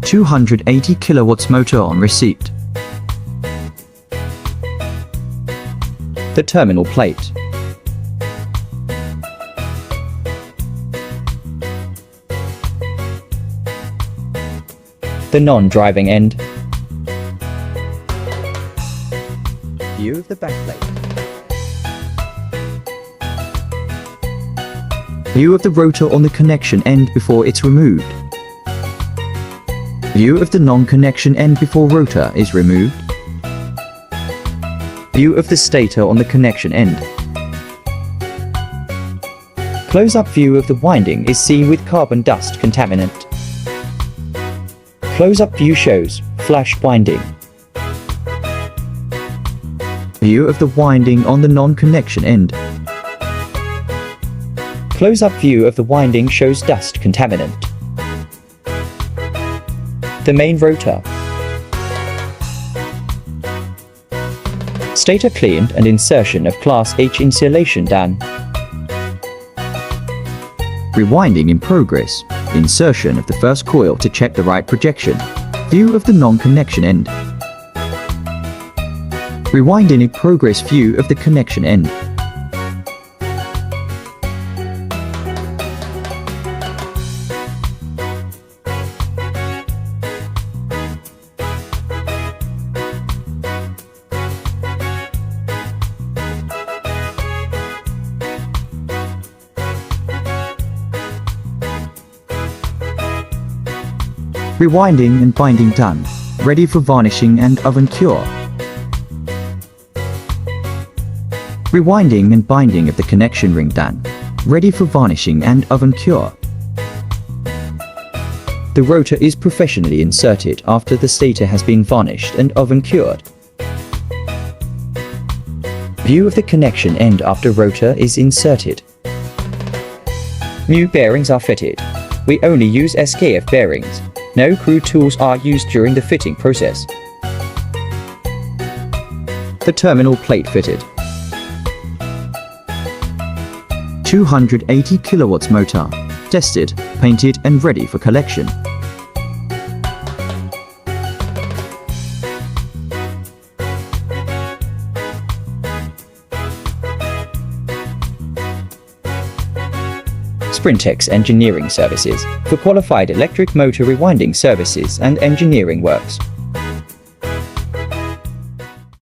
280 kilowatts motor on receipt. The terminal plate. The non-driving end. View of the backplate. View of the rotor on the connection end before it's removed. View of the non-connection end before rotor is removed. View of the stator on the connection end. Close-up view of the winding is seen with carbon dust contaminant. Close-up view shows flashed winding. View of the winding on the non-connection end. Close-up view of the winding shows dust contaminant. The main rotor. Stator cleaned and insertion of Class H insulation done. Rewinding in progress. Insertion of the first coil to check the right projection. View of the non-connection end. Rewinding in progress view of the connection end. Rewinding and binding done. Ready for varnishing and oven cure. Rewinding and binding of the connection ring done. Ready for varnishing and oven cure. The rotor is professionally inserted after the stator has been varnished and oven cured. View of the connection end after rotor is inserted. New bearings are fitted. We only use SKF bearings. No crude tools are used during the fitting process. The terminal plate fitted. 280 kilowatts motor. Tested, painted and ready for collection. Sprintex Engineering Services for qualified electric motor rewinding services and engineering works.